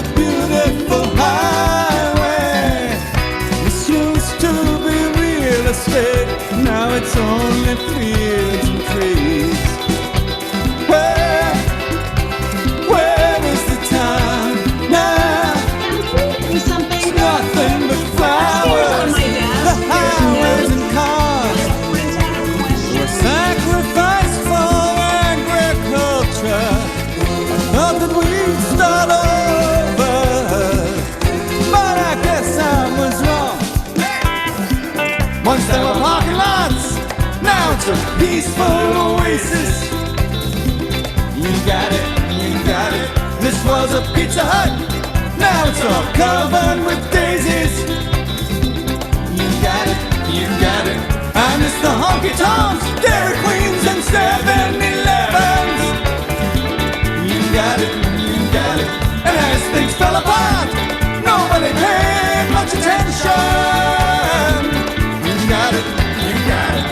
the beautiful highway. This used to be real estate, now it's only fields and trees. Where is the town now? It's nothing but flowers. The highways and cars were sacrificed for agriculture. I thought that we'd start over, but I guess I was wrong. Once there were parking lots, now it's a peaceful oasis. You got it, you got it. This was a Pizza Hut, now it's all covered with daisies. You got it, you got it. I miss the honky-tonks, Dairy Queens and 7-Elevens. You got it, and as things fell apart, nobody paid much attention. You got it, you got it.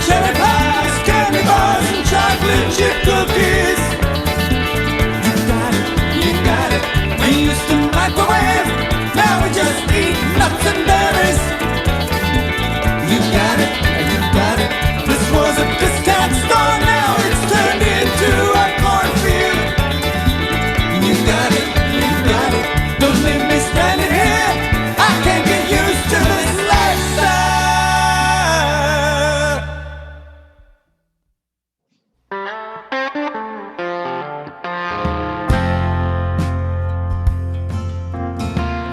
Cherry pies, candy bars, and chocolate chip cookies. You got it. We used to microwave, now we just eat nuts and berries. You got it, you got it. This was a discount store, now it's turned into a cornfield. You got it, you got it. Don't leave me stranded here, I can't get used to this lifestyle.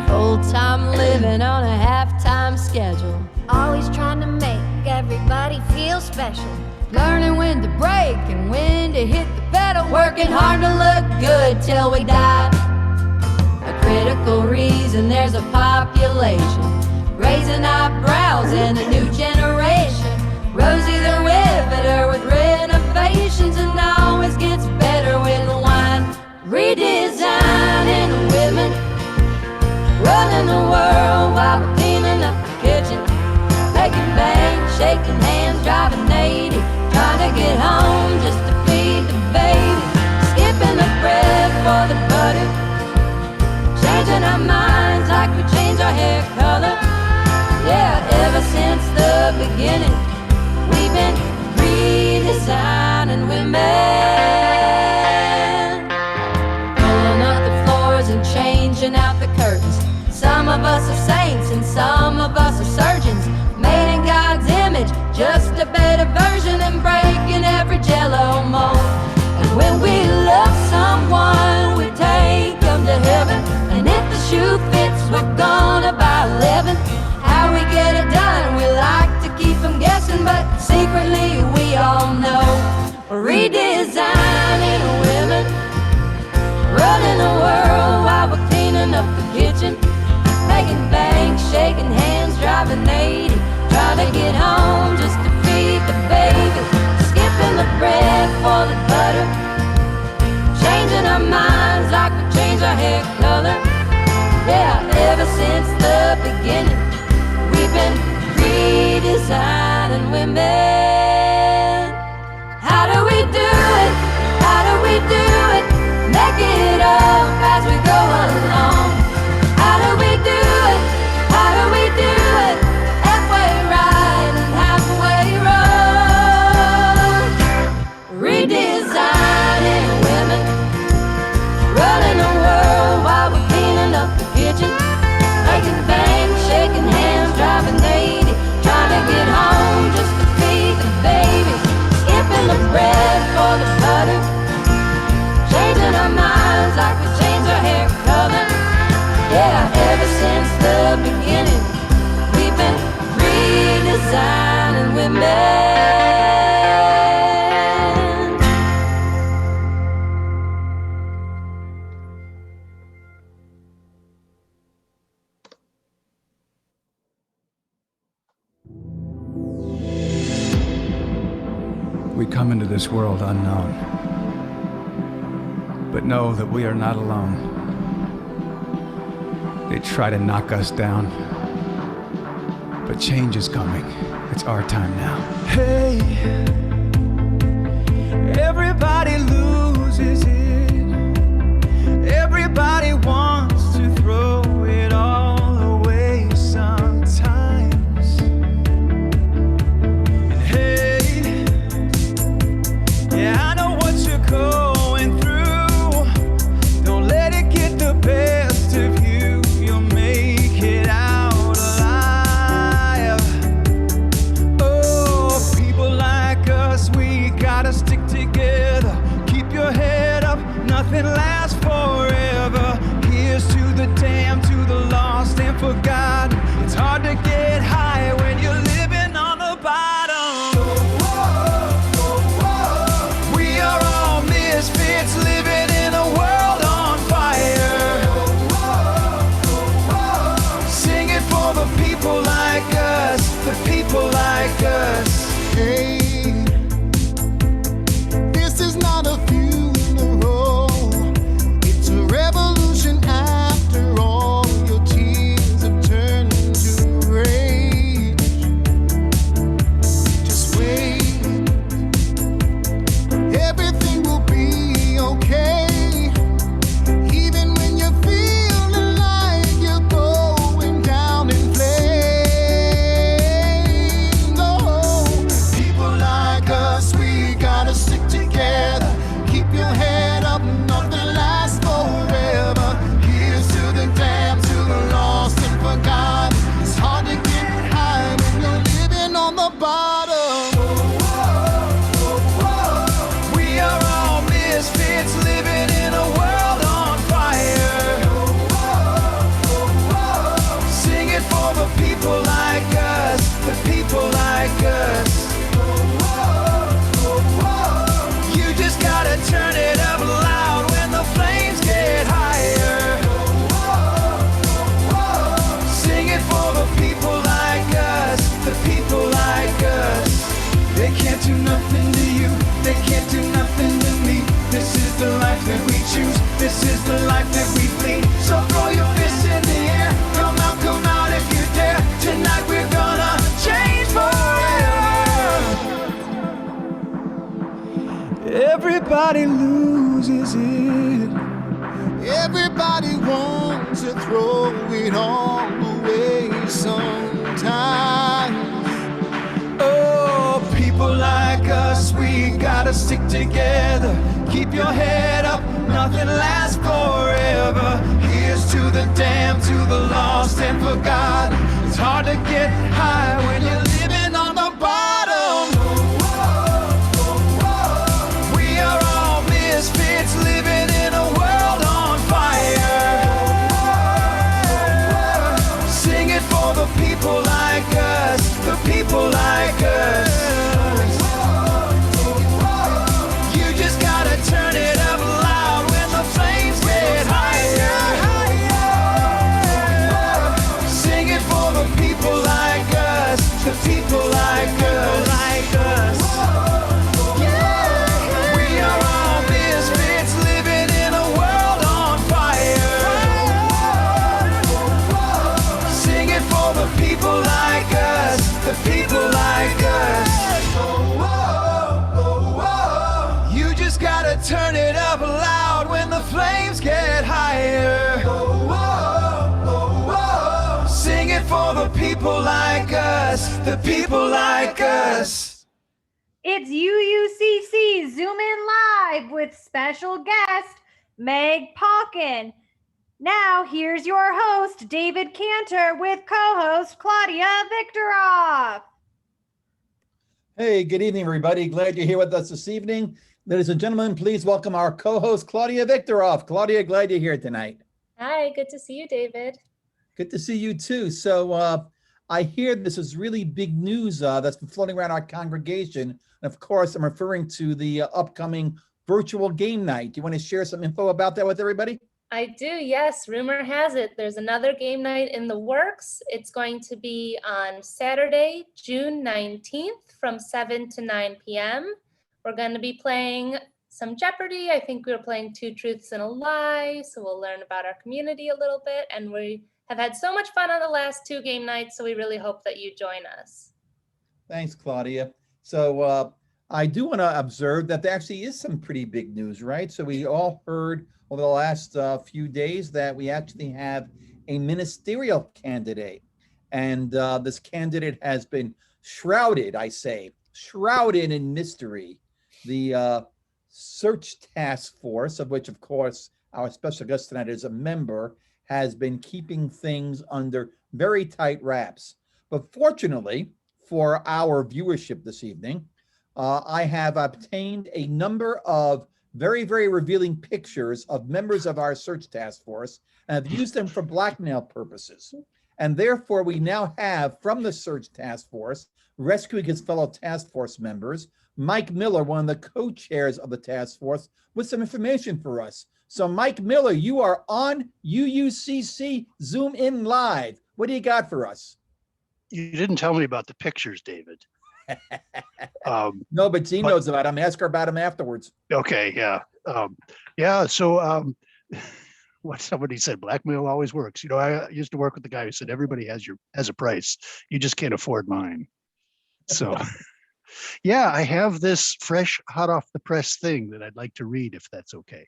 Full-time living on a half-time schedule, Always trying to make everybody feel special. learning when to brake and when to hit the pedal, working hard to look good till we die. A critical reason there's a population raising eyebrows in a new generation. Rosie the Riveter with renovations, and always gets better with wine. Redesigning women, running the world while we're cleaning up the kitchen, making bank, shaking hands, driving 80, trying to get home just to feed the baby, skipping the bread for the butter, changing our minds like we change our hair color. Yeah, ever since the beginning, we've been redesigning women, pulling up the floors and changing out the curtains. Some of us are saints and some of us are surgeons, made in God's image, just a better version, and breaking every jello mold. And when we love someone, we take them to heaven, and if the shoe fits, we're gonna buy 11. How we get it done, we like to keep them guessing, but secretly we all know we're redesigning women, running the world while we're cleaning up the kitchen, making bank, shaking hands, driving 80, trying to get home just to feed the baby, skipping the bread for the butter, changing our minds like we change our hair color. Yeah, ever since the beginning, we've been redesigning women. How do we do it? How do we do it? Make it up as we go along. How do we do it? How do we We come into this world unknown, but know that we are not alone. They try to knock us down, but change is coming. It's our time now. Hey, everybody loses it. Everybody wants to throw it all away sometimes. And hey, yeah, I know what you're going through. Don't let it get the best of you. You'll make it out alive. Oh, people like us, we gotta stick together. Keep your head up, nothing lasts forever. Here's to the damned, to the lost and forgotten. It's hard to get high when you're living on the bottom. We are all misfits living in a world on fire. Sing it for the people like us, the people like us. Hey, this is not a funeral, it's a revolution after all. Your tears have turned into rage. Just wait, everything will be okay. Even when you're feeling like you're going down in flames. Oh, people like us, we gotta stick together. Keep your head up, nothing lasts forever. Here's to the damned, to the lost and forgotten. It's hard to get high when you're living on the bottom. We are all misfits living in a world on fire. Sing it for the people like us, the people like us. You just gotta turn it up loud when the flames get higher. Sing it for the people like us, the people like us. They can't do nothing to you, they can't do nothing to me. This is the life that we choose, this is the life that we lead. So throw your fists in the air, come out if you dare. Tonight we're gonna change forever. Everybody loses it. Everybody wants to throw it all away sometimes. Oh, people like us, we gotta stick together. Keep your head up, nothing lasts forever. Here's to the damned, to the lost and forgotten. It's hard to get high when you're living on the bottom. We are all misfits living in a world on fire. Sing it for the people like us, the people like us. You just gotta turn it up loud when the flames get higher. Sing it for the people like us, the people like us. We are all misfits living in a world on fire. Sing it for the people like us, the people like us. You just gotta turn it up loud when the flames get higher. Sing it for the people like us, the people like us. It's UUCC Zoom-In Live with special guest Meg Pauken. Now here's your host David Cantor with co-host Claudia Victorov. Hey, good evening, everybody. Glad you're here with us this evening. Ladies and gentlemen, please welcome our co-host Claudia Victorov. Claudia, glad you're here tonight. Hi, good to see you, David. Good to see you too. So I hear this is really big news that's been floating around our congregation. And of course, I'm referring to the upcoming virtual game night. Do you want to share some info about that with everybody? I do, yes. Rumor has it there's another game night in the works. It's going to be on Saturday, June 19th from 7 to 9 p.m. We're going to be playing some Jeopardy. I think we're playing 2 Truths and a Lie, so we'll learn about our community a little bit. And we have had so much fun on the last 2 game nights, so we really hope that you join us. Thanks, Claudia. So I do want to observe that there actually is some pretty big news, right? So we all heard over the last few days that we actually have a ministerial candidate. And this candidate has been shrouded in mystery. The Search Task Force, of which, of course, our special guest tonight is a member, has been keeping things under very tight wraps. But fortunately for our viewership this evening, I have obtained a number of very, very revealing pictures of members of our Search Task Force and have used them for blackmail purposes. And therefore, we now have from the Search Task Force, rescuing his fellow task force members, Mike Miller, one of the co-chairs of the task force, with some information for us. So Mike Miller, you are on UUCC Zoom-In Live. What do you got for us? You didn't tell me about the pictures, David. No, but Jean knows about them. Ask her about them afterwards. Okay, yeah. So what somebody said, blackmail always works. You know, I used to work with the guy who said everybody has a price. You just can't afford mine. So yeah, I have this fresh, hot off the press thing that I'd like to read, if that's okay.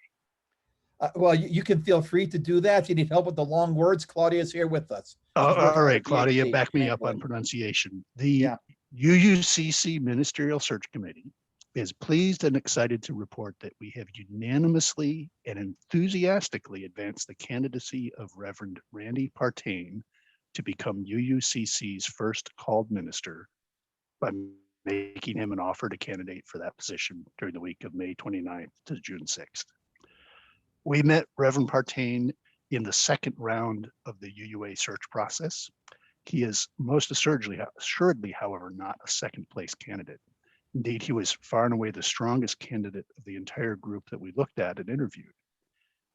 Well, you can feel free to do that. If you need help with the long words, Claudia's here with us. All right, Claudia, back me up on pronunciation. The UUCC Ministerial Search Committee is pleased and excited to report that we have unanimously and enthusiastically advanced the candidacy of Reverend Randy Partain to become UUCC's first called minister by making him an offer to candidate for that position during the week of May 29th to June 6th. We met Reverend Partain in the second round of the UUA search process. He is most assuredly, however, not a second place candidate. Indeed, he was far and away the strongest candidate of the entire group that we looked at and interviewed.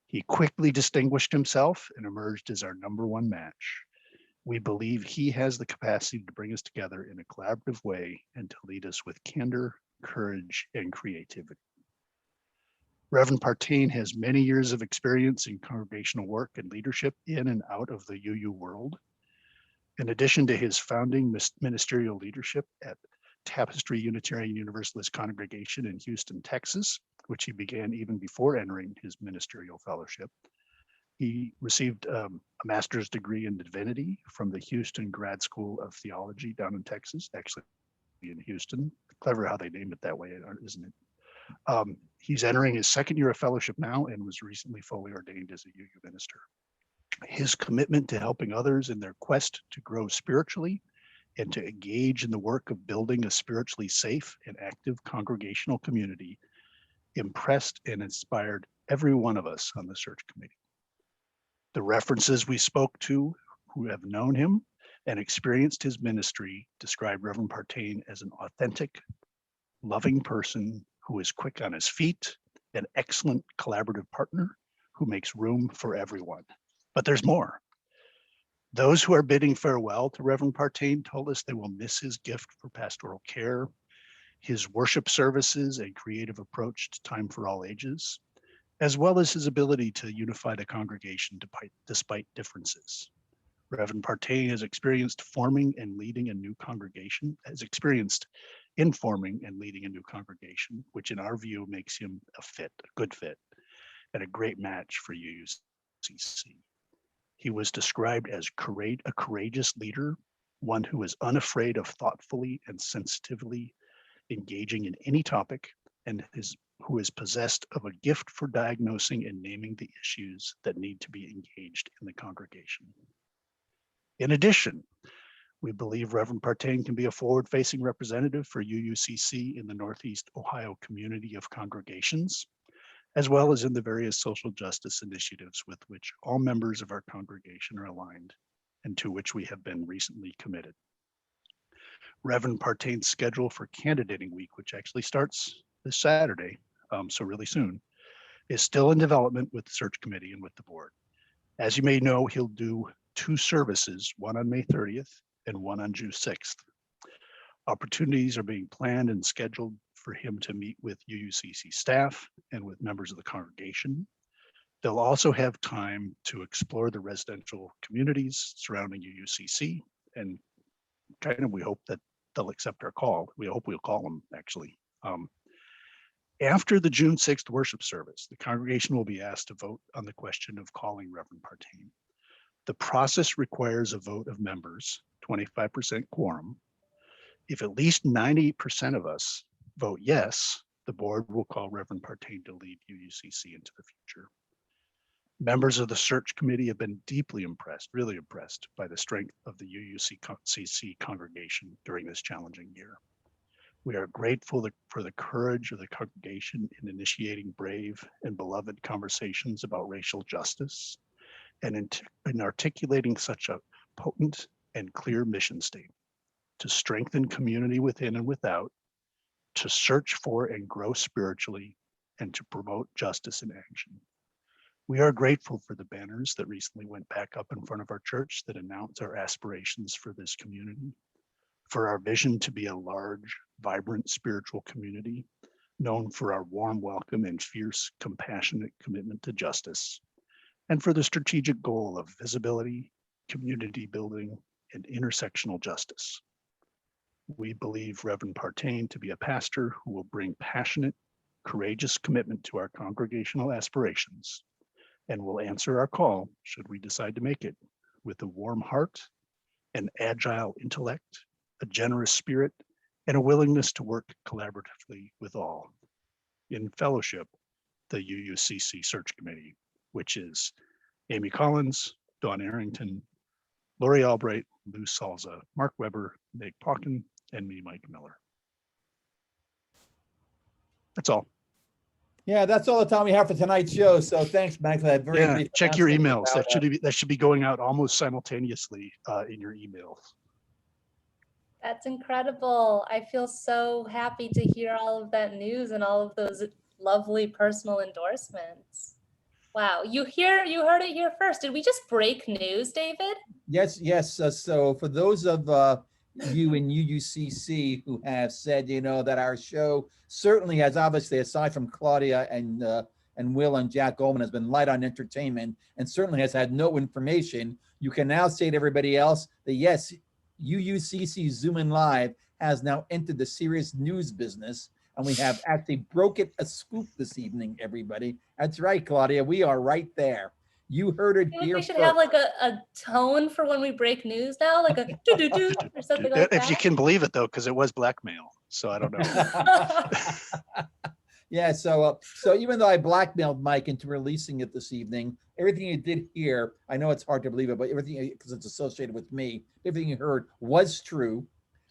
He quickly distinguished himself and emerged as our #1 match. We believe he has the capacity to bring us together in a collaborative way and to lead us with candor, courage, and creativity. Reverend Partain has many years of experience in congregational work and leadership in and out of the UU world. In addition to his founding ministerial leadership at Tapestry Unitarian Universalist Congregation in Houston, Texas, which he began even before entering his ministerial fellowship, he received a master's degree in divinity from the Houston Grad School of Theology down in Texas, actually in Houston. Clever how they named it that way, isn't it? He's entering his second year of fellowship now and was recently fully ordained as a UU minister. His commitment to helping others in their quest to grow spiritually and to engage in the work of building a spiritually safe and active congregational community impressed and inspired every one of us on the search committee. The references we spoke to who have known him and experienced his ministry describe Reverend Partain as an authentic, loving person who is quick on his feet, an excellent collaborative partner who makes room for everyone. But there's more. Those who are bidding farewell to Reverend Partain told us they will miss his gift for pastoral care, his worship services and creative approach to time for all ages, as well as his ability to unify the congregation despite differences. Reverend Partain has experienced forming and leading a new congregation, which in our view makes him a good fit, and a great match for UUCC. He was described as a courageous leader, one who is unafraid of thoughtfully and sensitively engaging in any topic, and who is possessed of a gift for diagnosing and naming the issues that need to be engaged in the congregation. In addition, we believe Reverend Partain can be a forward-facing representative for UUCC in the Northeast Ohio community of congregations, as well as in the various social justice initiatives with which all members of our congregation are aligned and to which we have been recently committed. Reverend Partain's schedule for candidating week, which actually starts this Saturday, so really soon, is still in development with the search committee and with the board. As you may know, he'll do 2 services, one on May 30th and one on June 6th. Opportunities are being planned and scheduled for him to meet with UUCC staff and with members of the congregation. They'll also have time to explore the residential communities surrounding UUCC, and we hope that they'll accept our call. We hope we'll call them, actually. After the June 6th worship service, the congregation will be asked to vote on the question of calling Reverend Partain. The process requires a vote of members, 25% quorum. If at least 98% of us vote yes, the board will call Reverend Partain to lead UUCC into the future. Members of the search committee have been deeply impressed, really impressed by the strength of the UUCC congregation during this challenging year. We are grateful for the courage of the congregation in initiating brave and beloved conversations about racial justice and in articulating such a potent and clear mission statement to strengthen community within and without, to search for and grow spiritually, and to promote justice in action. We are grateful for the banners that recently went back up in front of our church that announce our aspirations for this community, for our vision to be a large, vibrant spiritual community known for our warm welcome and fierce, compassionate commitment to justice, and for the strategic goal of visibility, community building, and intersectional justice. We believe Reverend Partain to be a pastor who will bring passionate, courageous commitment to our congregational aspirations and will answer our call, should we decide to make it, with a warm heart, an agile intellect, a generous spirit, and a willingness to work collaboratively with all. In fellowship, the UUCC Search Committee, which is Amy Collins, Dawn Arrington, Lori Albright, Lou Salza, Mark Weber, Meg Pauken, and me, Mike Miller. That's all. Yeah, that's all the time we have for tonight's show. So thanks, Mike, for that very brief check your announcement emails. That should be going out almost simultaneously in your emails. That's incredible. I feel so happy to hear all of that news and all of those lovely personal endorsements. Wow, you heard it here first. Did we just break news, David? Yes. So for those of you in UUCC who have said, that our show certainly has, obviously, aside from Claudia and Will and Jack Goldman, has been light on entertainment and certainly has had no information, you can now say to everybody else that yes, UUCC Zoom-In Live has now entered the serious news business, and we have actually broken a scoop this evening, everybody. That's right, Claudia, we are right there. You heard it here. We should have like a tone for when we break news now, like a do-do-do or something like that. If you can believe it, though, because it was blackmail, so I don't know. Yeah, so even though I blackmailed Mike into releasing it this evening, everything you did here, I know it's hard to believe it, but everything, because it's associated with me, everything you heard was true.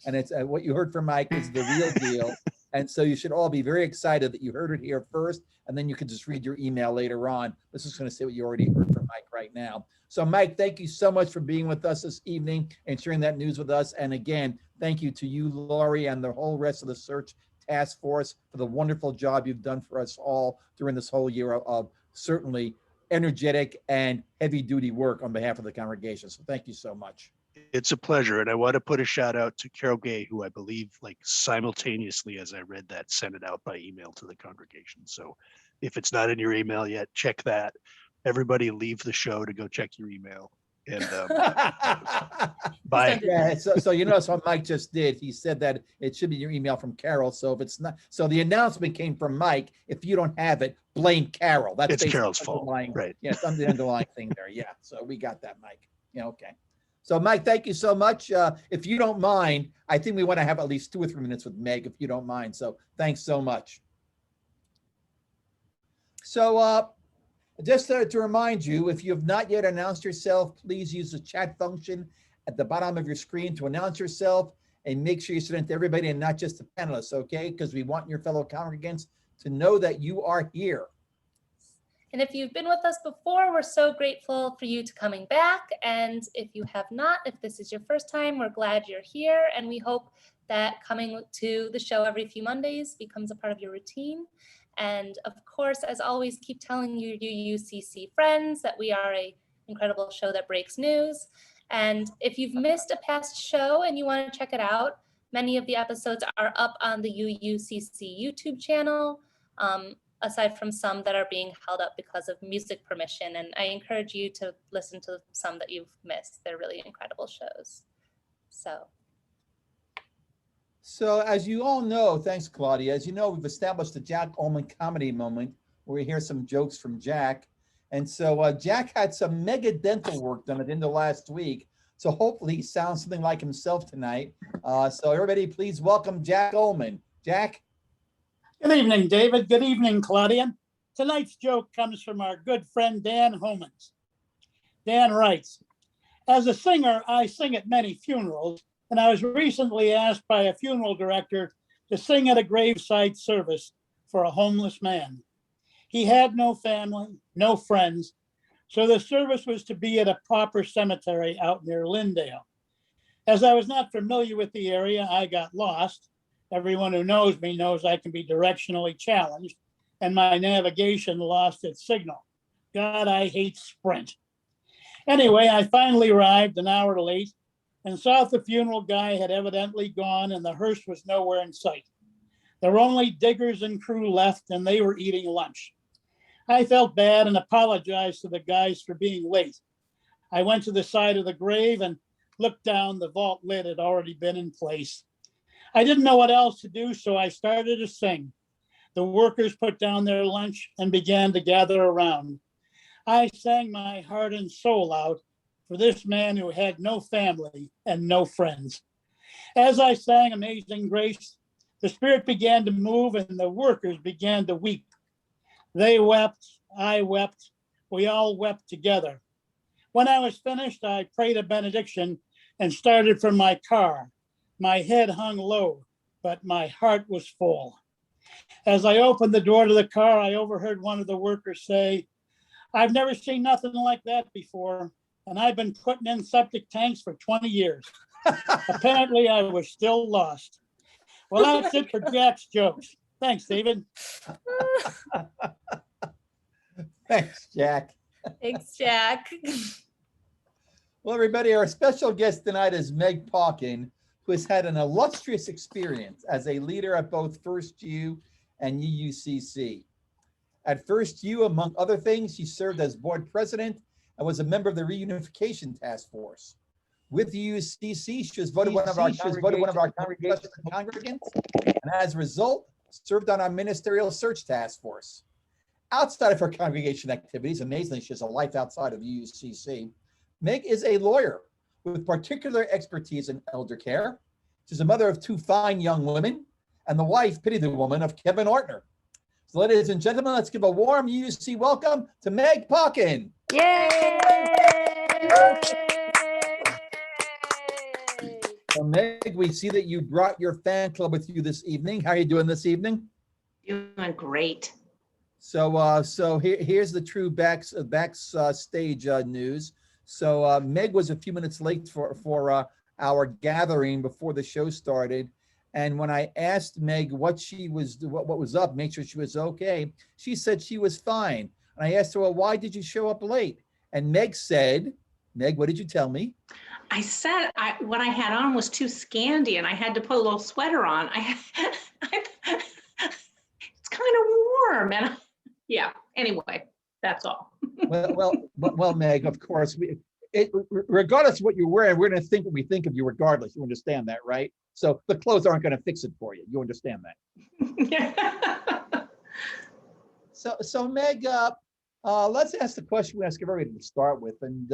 And it's what you heard from Mike is the real deal. And so you should all be very excited that you heard it here first, and then you can just read your email later on. This is going to say what you already heard from Mike right now. So Mike, thank you so much for being with us this evening and sharing that news with us. And again, thank you to you, Laurie, and the whole rest of the Search Task Force for the wonderful job you've done for us all during this whole year of certainly energetic and heavy duty work on behalf of the congregation. So thank you so much. It's a pleasure. And I want to put a shout out to Carol Gay, who I believe simultaneously as I read that, sent it out by email to the congregation. So if it's not in your email yet, check that. Everybody leave the show to go check your email. And bye. Yeah, so that's what Mike just did. He said that it should be your email from Carol. So if it's not, so the announcement came from Mike. If you don't have it, blame Carol. That's Carol's fault, right? Yeah, it's the underlying thing there. Yeah, so we got that, Mike. Yeah, okay. So Mike, thank you so much. If you don't mind, I think we want to have at least 2 or 3 minutes with Meg, if you don't mind. So thanks so much. So just to remind you, if you have not yet announced yourself, please use the chat function at the bottom of your screen to announce yourself, and make sure you send it to everybody and not just the panelists, okay? Because we want your fellow congregants to know that you are here. And if you've been with us before, we're so grateful for you to coming back. And if you have not, if this is your first time, we're glad you're here. And we hope that coming to the show every few Mondays becomes a part of your routine. And of course, as always, keep telling your UUCC friends that we are an incredible show that breaks news. And if you've missed a past show and you want to check it out, Many of the episodes are up on the UUCC YouTube channel, aside from some that are being held up because of music permission. And I encourage you to listen to some that you've missed. They're really incredible shows. So as you all know, thanks, Claudia. As you know, we've established the Jack Ullman Comedy Moment, where we hear some jokes from Jack. And so Jack had some mega dental work done at the end of last week. So hopefully he sounds something like himself tonight. So everybody, please welcome Jack Ullman. Jack? Good evening, David. Good evening, Claudia. Tonight's joke comes from our good friend, Dan Homans. Dan writes, as a singer, I sing at many funerals, and I was recently asked by a funeral director to sing at a graveside service for a homeless man. He had no family, no friends, so the service was to be at a pauper cemetery out near Lindale. As I was not familiar with the area, I got lost. Everyone who knows me knows I can be directionally challenged, and my navigation lost its signal. God, I hate Sprint. Anyway, I finally arrived an hour late and saw the funeral guy had evidently gone and the hearse was nowhere in sight. There were only diggers and crew left, and they were eating lunch. I felt bad and apologized to the guys for being late. I went to the side of the grave and looked down. The vault lid had already been in place. I didn't know what else to do, so I started to sing. The workers put down their lunch and began to gather around. I sang my heart and soul out for this man who had no family and no friends. As I sang Amazing Grace, the Spirit began to move and the workers began to weep. They wept, I wept, we all wept together. When I was finished, I prayed a benediction and started from my car. My head hung low, but my heart was full. As I opened the door to the car, I overheard one of the workers say, I've never seen nothing like that before, and I've been putting in septic tanks for 20 years. Apparently, I was still lost. Well, that's it for Jack's jokes. Thanks, David. Thanks, Jack. Thanks, Jack. Well, everybody, our special guest tonight is Meg Pauken, who has had an illustrious experience as a leader at both First U and UUCC. At First U, among other things, she served as board president and was a member of the Reunification Task Force. With UUCC, she was voted one of our congregants, and as a result, served on our Ministerial Search Task Force. Outside of her congregation activities, amazingly, she has a life outside of UUCC. Meg is a lawyer with particular expertise in elder care. She's a mother of two fine young women and the wife, pity the woman, of Kevin Ortner. So ladies and gentlemen, let's give a warm UUC welcome to Meg Pauken. Yay! So Meg, we see that you brought your fan club with you this evening. How are you doing this evening? Doing great. So here's the true backstage news. So Meg was a few minutes late for our gathering before the show started, and when I asked Meg what was up, make sure she was okay, she said she was fine. And I asked her, well, why did you show up late? And Meg said, Meg, what did you tell me? I said what I had on was too Scandi, and I had to put a little sweater on. It's kind of warm, and yeah. Anyway, that's all. Well, Meg, of course, regardless of what you're wearing, we're going to think what we think of you regardless. You understand that, right? So the clothes aren't going to fix it for you. You understand that? So Meg, let's ask the question we ask everybody to start with. And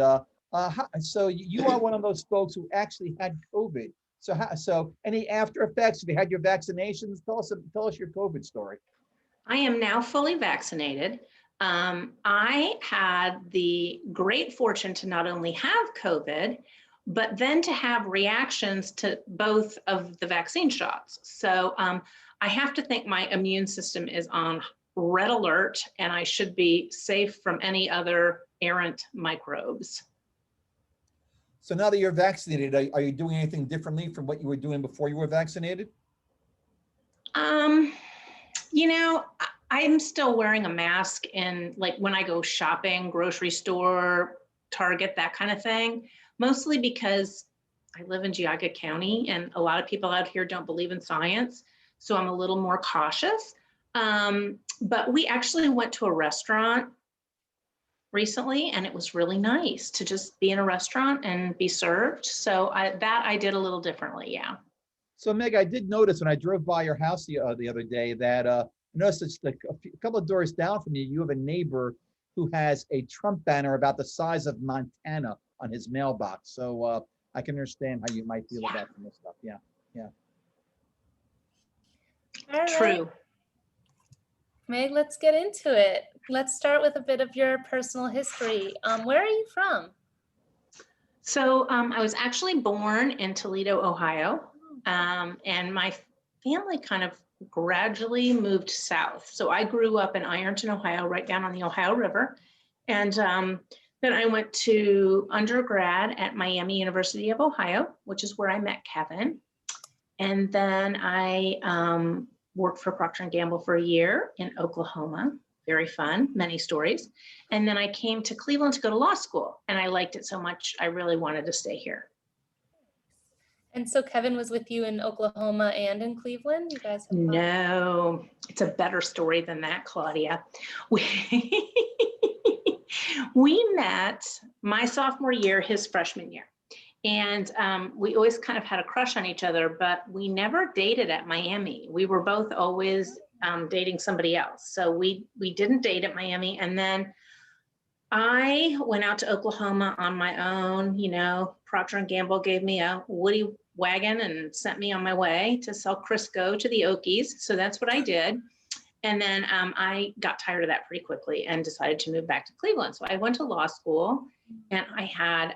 so you are one of those folks who actually had COVID. So any after effects? Have you had your vaccinations? Tell us your COVID story. I am now fully vaccinated. I had the great fortune to not only have COVID, but then to have reactions to both of the vaccine shots. So I have to think my immune system is on red alert, and I should be safe from any other errant microbes. So now that you're vaccinated, are you doing anything differently from what you were doing before you were vaccinated? You know, I'm still wearing a mask in, like, when I go shopping, grocery store, Target, that kind of thing, mostly because I live in Geauga County, and a lot of people out here don't believe in science. So I'm a little more cautious. But we actually went to a restaurant recently, and it was really nice to just be in a restaurant and be served. So I did a little differently. Yeah. So Meg, I did notice when I drove by your house the other day that I noticed it's like a couple of doors down from you, you have a neighbor who has a Trump banner about the size of Montana on his mailbox. So I can understand how you might feel about some of this stuff. Yeah, yeah. All right. True. Meg, let's get into it. Let's start with a bit of your personal history. Where are you from? So I was actually born in Toledo, Ohio, and my family kind of gradually moved south. So I grew up in Ironton, Ohio, right down on the Ohio River. And then I went to undergrad at Miami University of Ohio, which is where I met Kevin. And then I worked for Procter & Gamble for a year in Oklahoma. Very fun, many stories. And then I came to Cleveland to go to law school, and I liked it so much, I really wanted to stay here. And so Kevin was with you in Oklahoma and in Cleveland? You guys have No, it's a better story than that, Claudia. We met my sophomore year, his freshman year. And we always kind of had a crush on each other, but we never dated at Miami. We were both always dating somebody else. So we didn't date at Miami. And then I went out to Oklahoma on my own. You know, Procter & Gamble gave me a Woody wagon and sent me on my way to sell Crisco to the Okies. So that's what I did. And then I got tired of that pretty quickly and decided to move back to Cleveland. So I went to law school, and I had,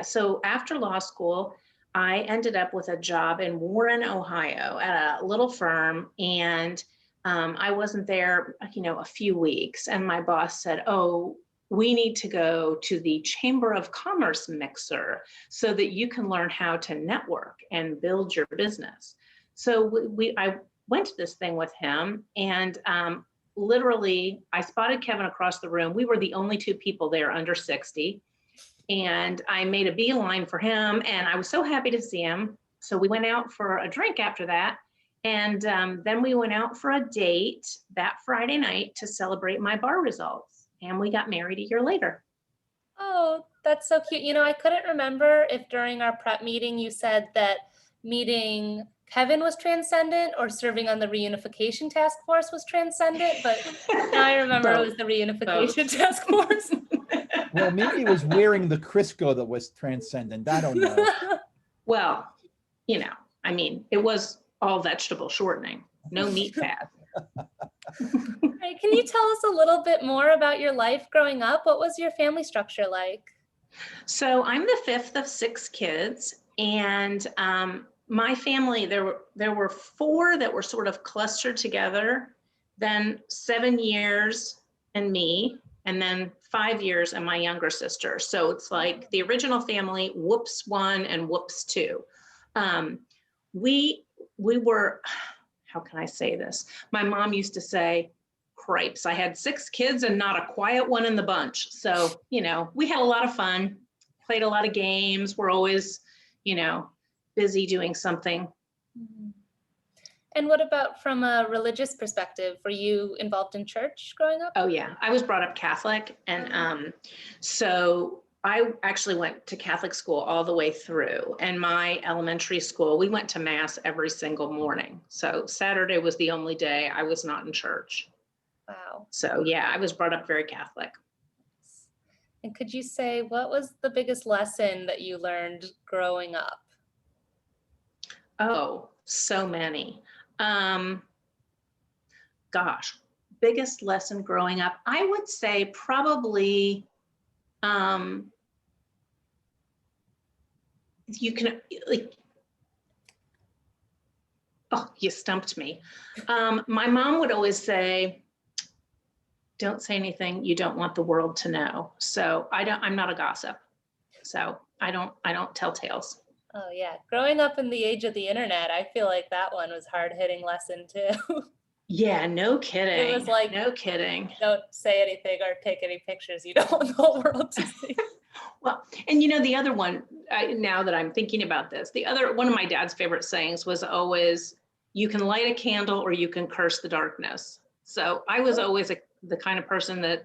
so after law school, I ended up with a job in Warren, Ohio at a little firm. And I wasn't there, a few weeks. And my boss said, "Oh, we need to go to the Chamber of Commerce mixer so that you can learn how to network and build your business." So I went to this thing with him, and literally I spotted Kevin across the room. We were the only two people there under 60. And I made a beeline for him, and I was so happy to see him. So we went out for a drink after that. And then we went out for a date that Friday night to celebrate my bar results. And we got married a year later. Oh, that's so cute. I couldn't remember if during our prep meeting you said that meeting Kevin was transcendent or serving on the reunification task force was transcendent, but now I remember it was the reunification task force. Well, maybe it was wearing the Crisco that was transcendent. I don't know. Well, it was all vegetable shortening, no meat fat. Right, can you tell us a little bit more about your life growing up? What was your family structure like? So I'm the fifth of 6 kids, and my family, there were 4 that were sort of clustered together, then 7 years and me, and then 5 years and my younger sister. So it's like the original family, whoops 1 and whoops 2. We were, how can I say this? My mom used to say, "Cripes, I had 6 kids and not a quiet one in the bunch." So, we had a lot of fun, played a lot of games. We're always, busy doing something. Mm-hmm. And what about from a religious perspective? Were you involved in church growing up? Oh yeah, I was brought up Catholic, and so I actually went to Catholic school all the way through. And my elementary school, we went to mass every single morning. So Saturday was the only day I was not in church. Wow. So yeah, I was brought up very Catholic. And could you say, what was the biggest lesson that you learned growing up? Oh, so many. Biggest lesson growing up, I would say probably, you can, you stumped me. My mom would always say, "Don't say anything you don't want the world to know." So I'm not a gossip. So I don't tell tales. Oh yeah, growing up in the age of the internet, I feel like that one was hard-hitting lesson too. Yeah, no kidding. It was like, no kidding. Don't say anything or take any pictures you don't want the whole world to see. Well, and the other one, now that I'm thinking about this, one of my dad's favorite sayings was always, you can light a candle or you can curse the darkness. So I was always the kind of person that,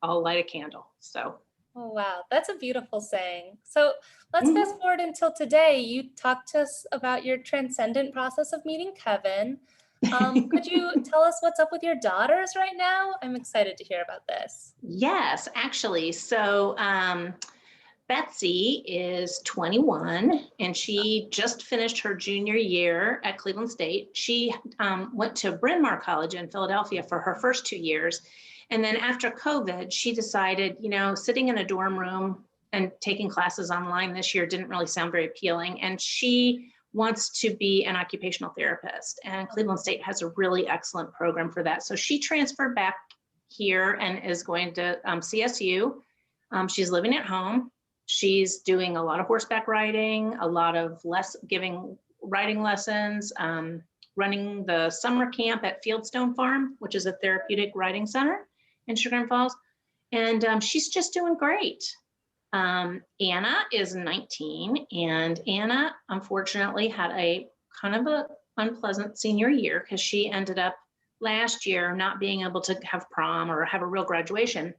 I'll light a candle. So. Oh, wow. That's a beautiful saying. So let's fast forward until today. You talked to us about your transcendent process of meeting Kevin. Could you tell us what's up with your daughters right now? I'm excited to hear about this. Yes, actually. So Betsy is 21 and she just finished her junior year at Cleveland State. She went to Bryn Mawr College in Philadelphia for her first 2 years. And then after COVID, she decided, sitting in a dorm room and taking classes online this year didn't really sound very appealing. And she wants to be an occupational therapist. And Cleveland State has a really excellent program for that. So she transferred back here and is going to CSU. She's living at home. She's doing a lot of horseback riding, a lot of giving riding lessons, running the summer camp at Fieldstone Farm, which is a therapeutic riding center in Sugar and Falls. And she's just doing great. Anna is 19, and Anna unfortunately had a kind of a unpleasant senior year because she ended up last year not being able to have prom or have a real graduation.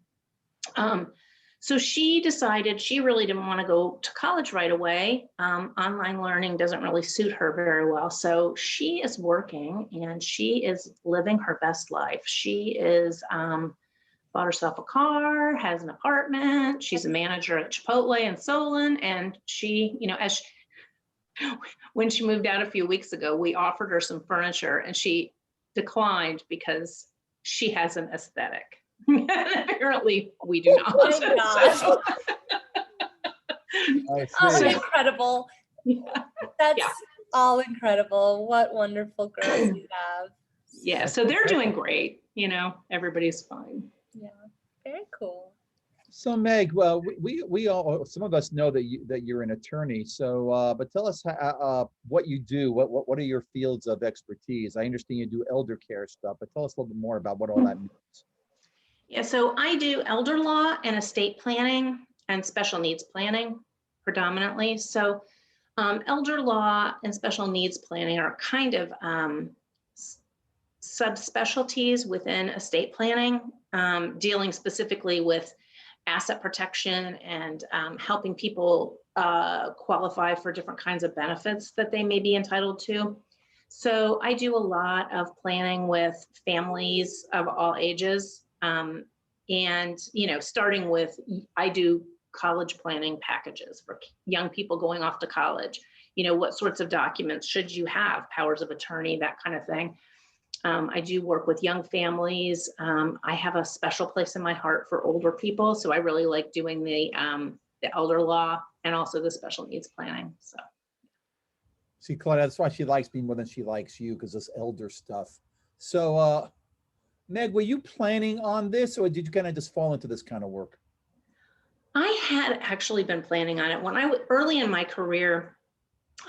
So she decided she really didn't want to go to college right away. Online learning doesn't really suit her very well. So she is working and she is living her best life. She is bought herself a car, has an apartment. She's a manager at Chipotle in Solon. And she, when she moved out a few weeks ago, we offered her some furniture and she declined because she has an aesthetic. Apparently we do not. Oh my gosh. Oh, incredible. Yeah. That's all incredible. What wonderful girls you have. Yeah, so they're doing great. Everybody's fine. Yeah, very cool. So Meg, well, we all, some of us know that you're an attorney. So, but tell us what you do. What are your fields of expertise? I understand you do elder care stuff, but tell us a little bit more about what all that means. Yeah, so I do elder law and estate planning and special needs planning predominantly. So elder law and special needs planning are kind of subspecialties within estate planning, dealing specifically with asset protection and helping people qualify for different kinds of benefits that they may be entitled to. So I do a lot of planning with families of all ages. And, starting with, I do college planning packages for young people going off to college. What sorts of documents should you have, powers of attorney, that kind of thing. I do work with young families. I have a special place in my heart for older people. So I really like doing the elder law and also the special needs planning. So. See, Claudia, that's why she likes me more than she likes you, because this elder stuff. So, Meg, were you planning on this, or did you kind of just fall into this kind of work? I had actually been planning on it. When I was early in my career,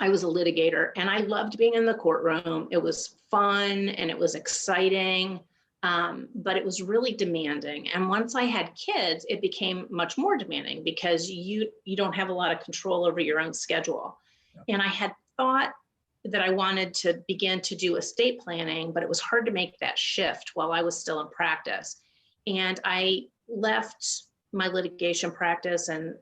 I was a litigator and I loved being in the courtroom. It was fun and it was exciting, but it was really demanding. And once I had kids, it became much more demanding because you don't have a lot of control over your own schedule. Yeah. And I had thought that I wanted to begin to do estate planning, but it was hard to make that shift while I was still in practice. And I left my litigation practice and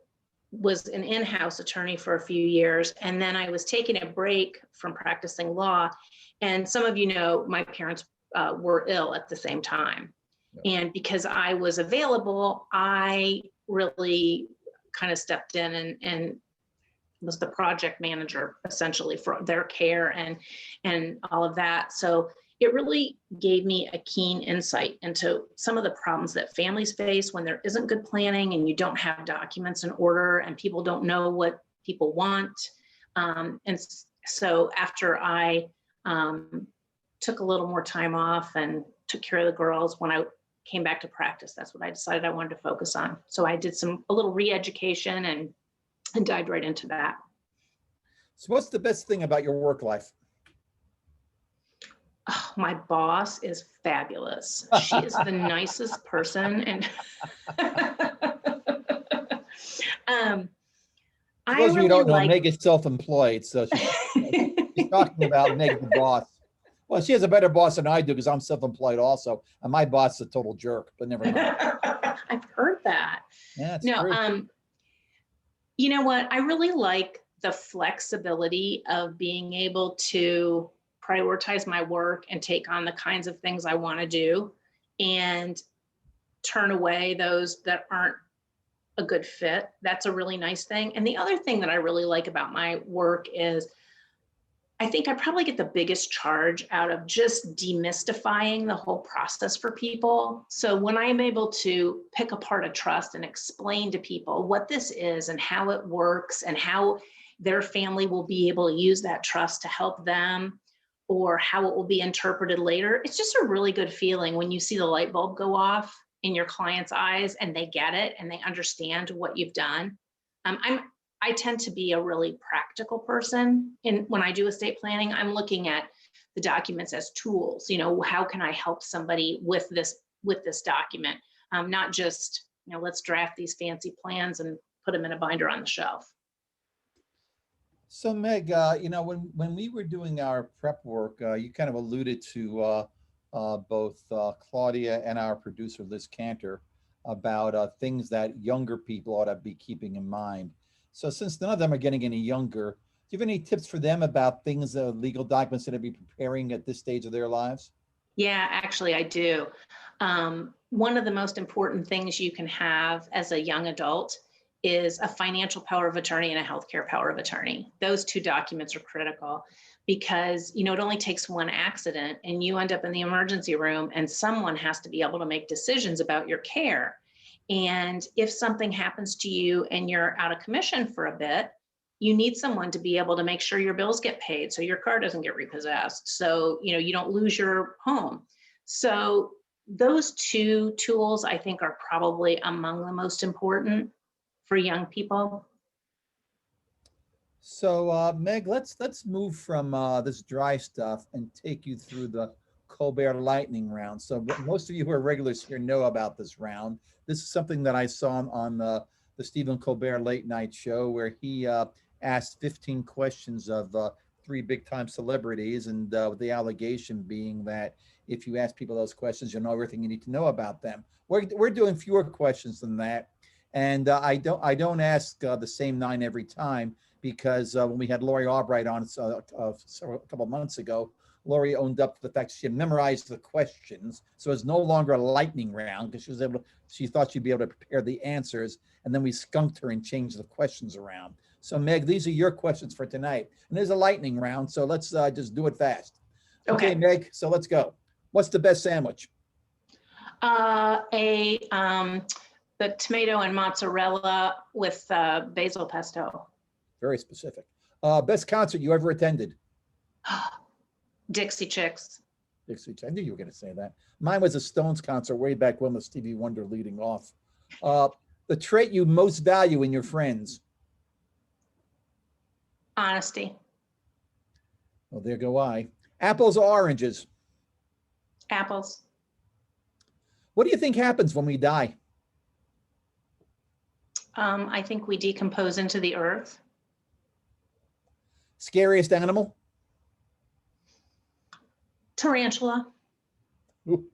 was an in-house attorney for a few years. And then I was taking a break from practicing law. And some of you know, my parents were ill at the same time. Yeah. And because I was available, I really kind of stepped in and was the project manager essentially for their care and all of that. So it really gave me a keen insight into some of the problems that families face when there isn't good planning and you don't have documents in order and people don't know what people want. And so after I took a little more time off and took care of the girls, when I came back to practice, that's what I decided I wanted to focus on. So I did a little re-education and dived right into that. So what's the best thing about your work life? Oh, my boss is fabulous. She is the nicest person. And For I those of you who really don't know, like. Meg is self-employed, so she's talking about Meg, the boss. Well, she has a better boss than I do because I'm self-employed also, and my boss is a total jerk, but never mind. I've heard that. Yeah, it's No, true. you know what? I really like the flexibility of being able to prioritize my work and take on the kinds of things I want to do and turn away those that aren't a good fit. That's a really nice thing. And the other thing that I really like about my work is I think I probably get the biggest charge out of just demystifying the whole process for people. So when I'm able to pick apart a trust and explain to people what this is and how it works and how their family will be able to use that trust to help them or how it will be interpreted later, it's just a really good feeling when you see the light bulb go off in your client's eyes and they get it and they understand what you've done. I tend to be a really practical person. And when I do estate planning, I'm looking at the documents as tools. You know, how can I help somebody with this document? Not just, you know, let's draft these fancy plans and put them in a binder on the shelf. So Meg, you know, when we were doing our prep work, you kind of alluded to both Claudia and our producer, Liz Cantor, about things that younger people ought to be keeping in mind. So since none of them are getting any younger, do you have any tips for them about things, legal documents that they'll be preparing at this stage of their lives? Yeah, actually, I do. One of the most important things you can have as a young adult is a financial power of attorney and a healthcare power of attorney. Those two documents are critical because, you know, it only takes one accident and you end up in the emergency room and someone has to be able to make decisions about your care. And if something happens to you and you're out of commission for a bit, you need someone to be able to make sure your bills get paid so your car doesn't get repossessed. So, you know, you don't lose your home. So those two tools, I think, are probably among the most important for young people. So Meg, let's move from this dry stuff and take you through the Colbert lightning round. So most of you who are regulars here know about this round. This is something that I saw on the Stephen Colbert late night show where he asked 15 questions of 3 big time celebrities, and with the allegation being that if you ask people those questions, you'll know everything you need to know about them. We're doing fewer questions than that. And I don't ask the same 9 every time because when we had Lori Albright on a couple of months ago, Lori owned up to the fact she had memorized the questions. So it's no longer a lightning round because she thought she'd be able to prepare the answers. And then we skunked her and changed the questions around. So Meg, these are your questions for tonight. And there's a lightning round. So let's just do it fast. Okay, Meg, so let's go. What's the best sandwich? The tomato and mozzarella with basil pesto. Very specific. Best concert you ever attended? Dixie Chicks. Dixie Chicks. I knew you were going to say that. Mine was a Stones concert way back when with Stevie Wonder leading off. The trait you most value in your friends? Honesty. Well, there go I. Apples or oranges? Apples. What do you think happens when we die? I think we decompose into the earth. Scariest animal? Tarantula. Ooh.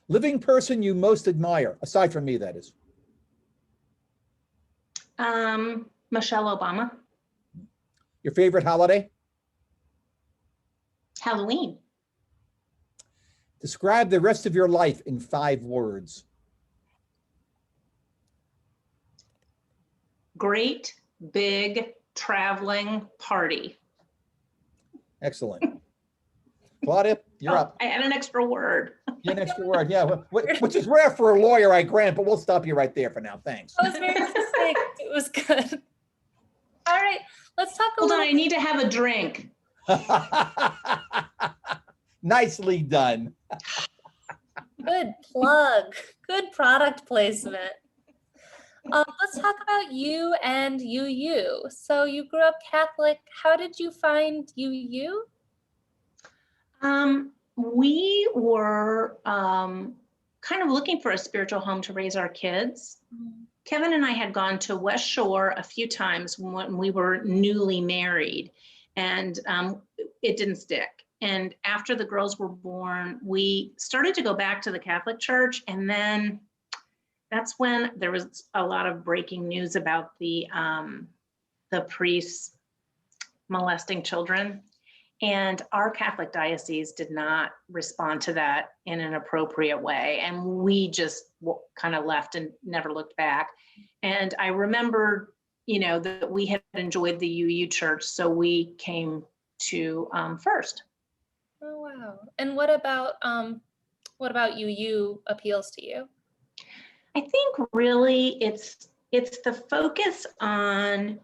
Living person you most admire, aside from me, that is. Michelle Obama. Your favorite holiday? Halloween. Describe the rest of your life in 5 words. Great, big, traveling party. Excellent. Claudia, you're up. I add an extra word. An extra word, yeah, which is rare for a lawyer, I grant, but we'll stop you right there for now. Thanks. That was very succinct. It was good. All right, let's talk a Hold on, little. I need to have a drink. Nicely done. Good plug. Good product placement. Let's talk about you and UU. So you grew up Catholic. How did you find UU? We were kind of looking for a spiritual home to raise our kids. Kevin and I had gone to West Shore a few times when we were newly married, and it didn't stick. And after the girls were born, we started to go back to the Catholic Church, and then that's when there was a lot of breaking news about the priests molesting children. And our Catholic diocese did not respond to that in an appropriate way. And we just kind of left and never looked back. And I remember, that we had enjoyed the UU church, so we came to First. Oh, wow. And what about UU appeals to you? I think really it's the focus on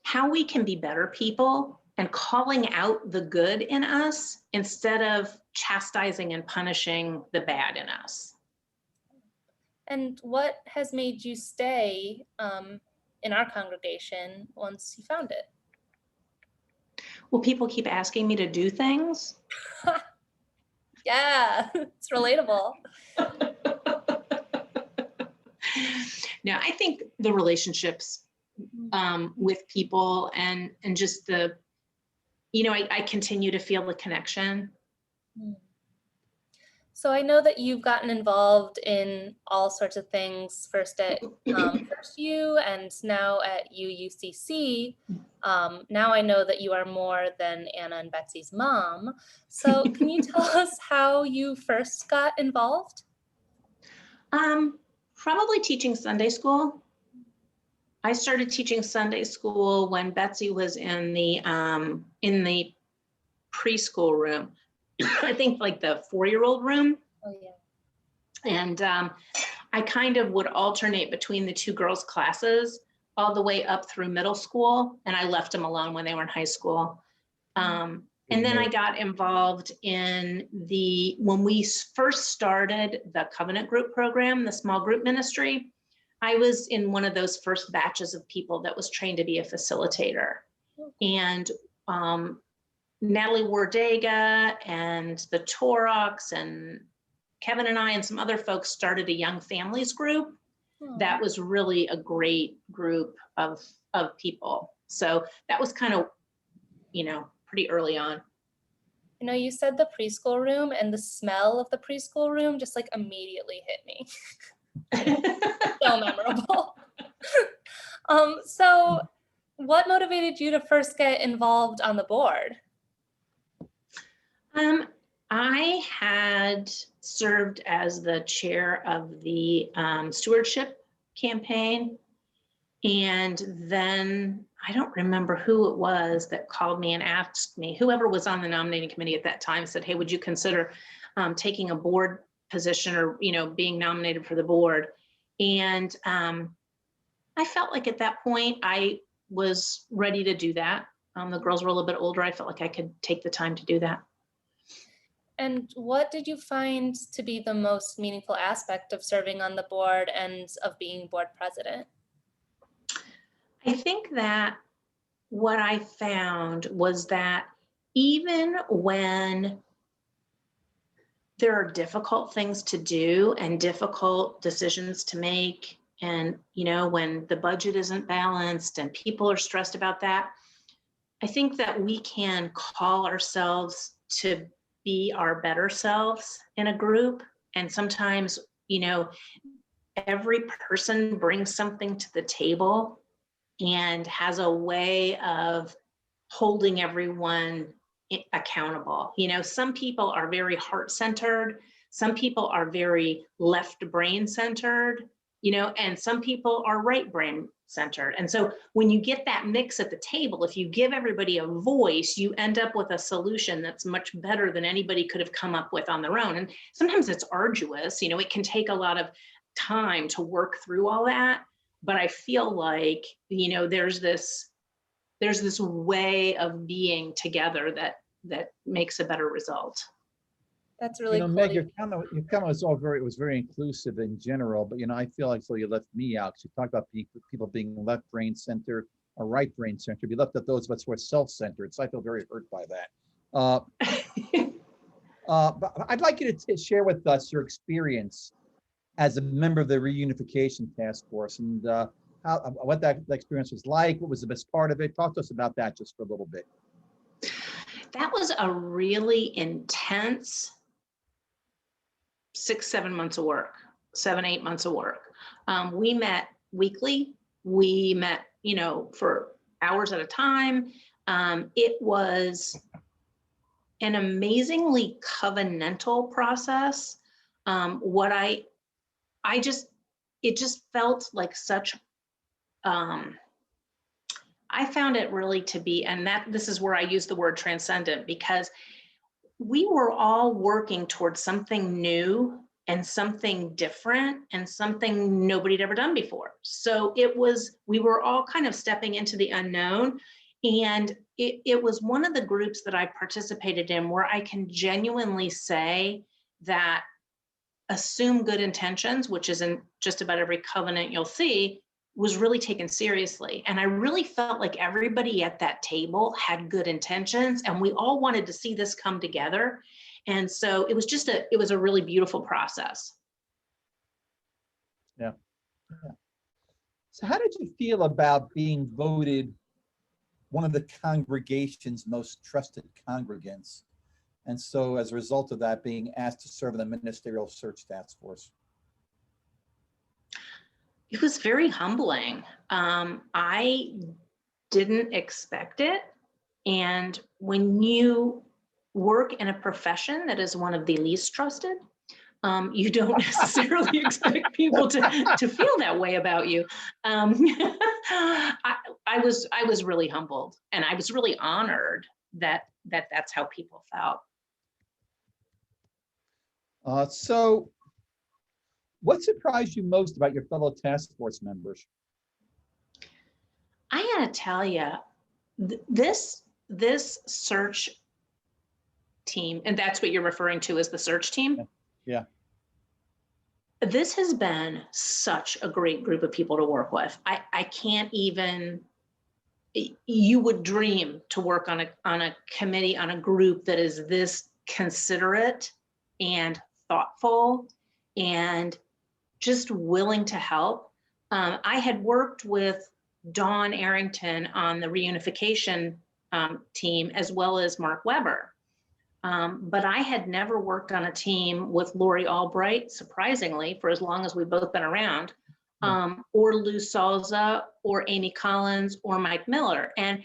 how we can be better people and calling out the good in us instead of chastising and punishing the bad in us. And what has made you stay in our congregation once you found it? Well, people keep asking me to do things. Yeah, it's relatable. Now, I think the relationships with people and just the, I continue to feel the connection. So I know that you've gotten involved in all sorts of things, first at First U and now at UUCC. Now I know that you are more than Anna and Betsy's mom. So can you tell us how you first got involved? Probably teaching Sunday school. I started teaching Sunday school when Betsy was in the preschool room. I think like the 4-year-old room. Oh, yeah. And I kind of would alternate between the two girls' classes all the way up through middle school. And I left them alone when they were in high school. And then I got involved in when we first started the Covenant Group program, the small group ministry, I was in one of those first batches of people that was trained to be a facilitator. And Natalie Wardega and the Toroks and Kevin and I and some other folks started a young families group. That was really a great group of people. So that was kind of, pretty early on. You said the preschool room, and the smell of the preschool room just like immediately hit me. So memorable. So what motivated you to first get involved on the board? I had served as the chair of the stewardship campaign. And then I don't remember who it was that called me and asked me, whoever was on the nominating committee at that time said, hey, would you consider taking a board position or, being nominated for the board? And I felt like at that point I was ready to do that. The girls were a little bit older. I felt like I could take the time to do that. And what did you find to be the most meaningful aspect of serving on the board and of being board president? I think that what I found was that even when there are difficult things to do and difficult decisions to make, and when the budget isn't balanced and people are stressed about that, I think that we can call ourselves to be our better selves in a group. And sometimes, every person brings something to the table and has a way of holding everyone accountable. Some people are very heart-centered, some people are very left brain centered, and some people are right brain centered. And so when you get that mix at the table, if you give everybody a voice, you end up with a solution that's much better than anybody could have come up with on their own. And sometimes it's arduous, it can take a lot of time to work through all that. But I feel like, there's this way of being together that makes a better result. That's really cool. Meg, your comment was very inclusive in general, but I feel like you left me out because you talked about people being left brain centered or right brain centered. You left out those of us who are self-centered, so I feel very hurt by that. But I'd like you to share with us your experience as a member of the reunification task force, and what that experience was like. What was the best part of it? Talk to us about that just for a little bit. That was a really intense 6-7 months of work, 7-8 months of work. We met weekly. We met, for hours at a time. It was an amazingly covenantal process. It just felt like such, I found it really to be, and this is where I use the word transcendent, because we were all working towards something new and something different and something nobody had ever done before. So we were all kind of stepping into the unknown. And it was one of the groups that I participated in where I can genuinely say that assume good intentions, which is in just about every covenant you'll see, was really taken seriously. And I really felt like everybody at that table had good intentions and we all wanted to see this come together. And so it was a really beautiful process. Yeah. So how did you feel about being voted one of the congregation's most trusted congregants? And so as a result of that, being asked to serve in the Ministerial Search Task Force? It was very humbling. I didn't expect it. And when you work in a profession that is one of the least trusted, you don't necessarily expect people to feel that way about you. I was really humbled, and I was really honored that's how people felt. So what surprised you most about your fellow task force members? I gotta tell you, this search team, and that's what you're referring to as the search team. Yeah. This has been such a great group of people to work with. I can't even, you would dream to work on a committee, on a group that is this considerate and thoughtful and just willing to help. I had worked with Dawn Arrington on the reunification team, as well as Mark Weber. But I had never worked on a team with Lori Albright, surprisingly, for as long as we've both been around, or Lou Salza, or Amy Collins, or Mike Miller. And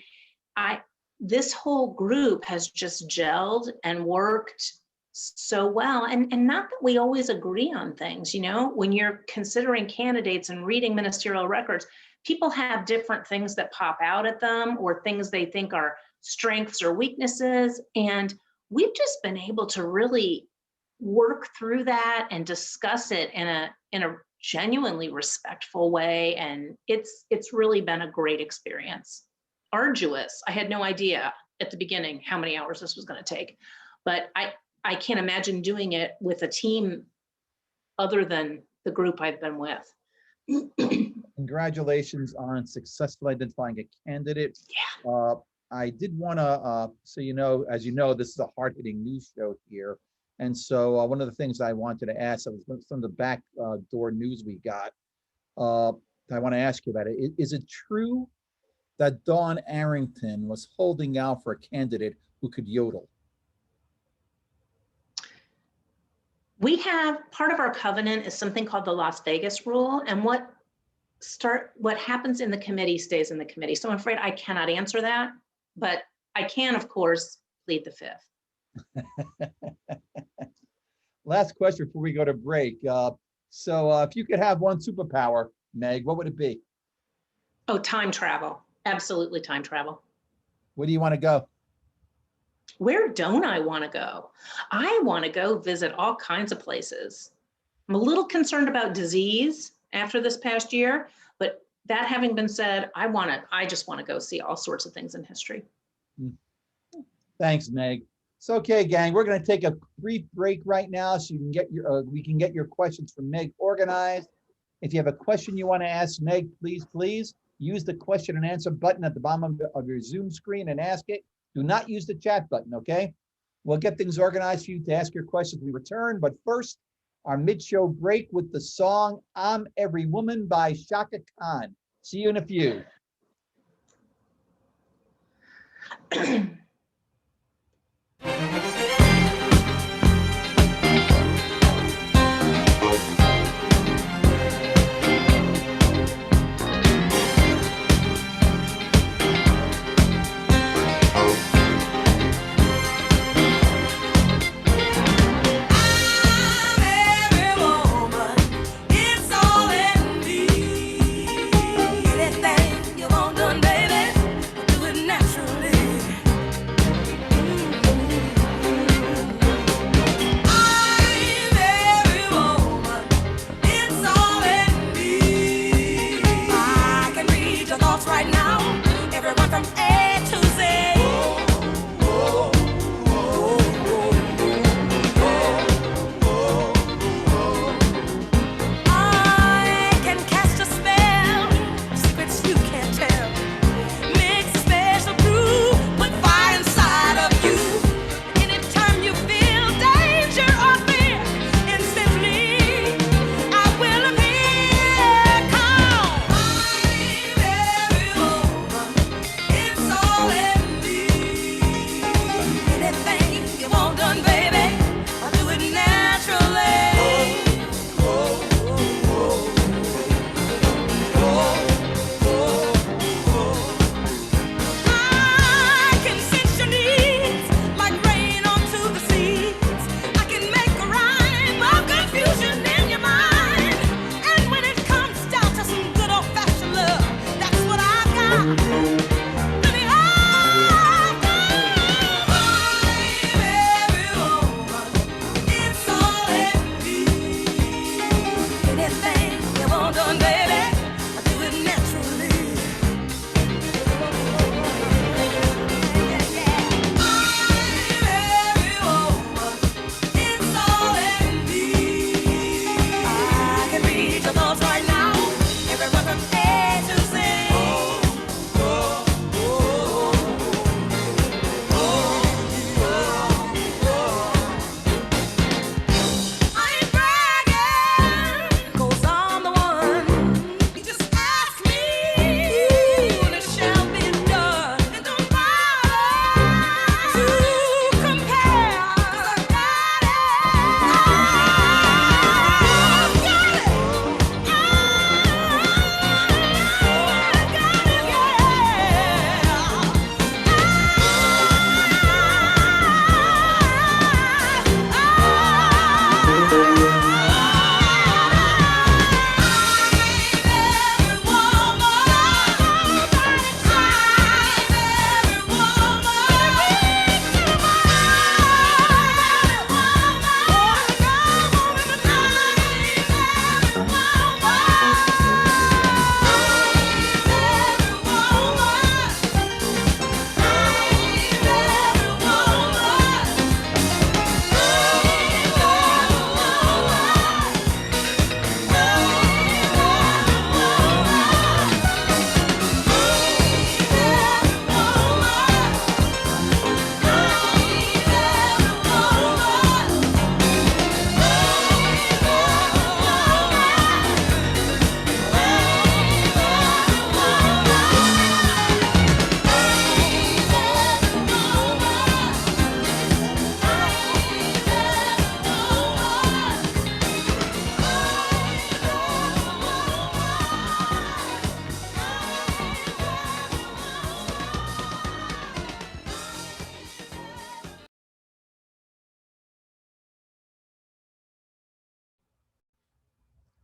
this whole group has just gelled and worked so well. And not that we always agree on things, when you're considering candidates and reading ministerial records, people have different things that pop out at them or things they think are strengths or weaknesses. And we've just been able to really work through that and discuss it in a genuinely respectful way. And it's really been a great experience. Arduous. I had no idea at the beginning how many hours this was going to take, but I can't imagine doing it with a team other than the group I've been with. Congratulations on successfully identifying a candidate. Yeah. I did want to, as you know, this is a hard-hitting news show here. And so one of the things I wanted to ask, was some of the back door news we got, I want to ask you about it. Is it true that Dawn Arrington was holding out for a candidate who could yodel? We have, part of our covenant is something called the Las Vegas rule, and what happens in the committee stays in the committee. So I'm afraid I cannot answer that, but I can, of course, plead the fifth. Last question before we go to break. So if you could have one superpower, Meg, what would it be? Oh, time travel. Absolutely time travel. Where do you want to go? Where don't I want to go? I want to go visit all kinds of places. I'm a little concerned about disease after this past year, but that having been said, I just want to go see all sorts of things in history. Thanks, Meg. So, okay, gang, we're going to take a brief break right now so you can get we can get your questions from Meg organized. If you have a question you want to ask Meg, please use the question and answer button at the bottom of your Zoom screen and ask it. Do not use the chat button, okay? We'll get things organized for you to ask your questions when we return, but first, our mid-show break with the song I'm Every Woman by Shaka Khan. See you in a few.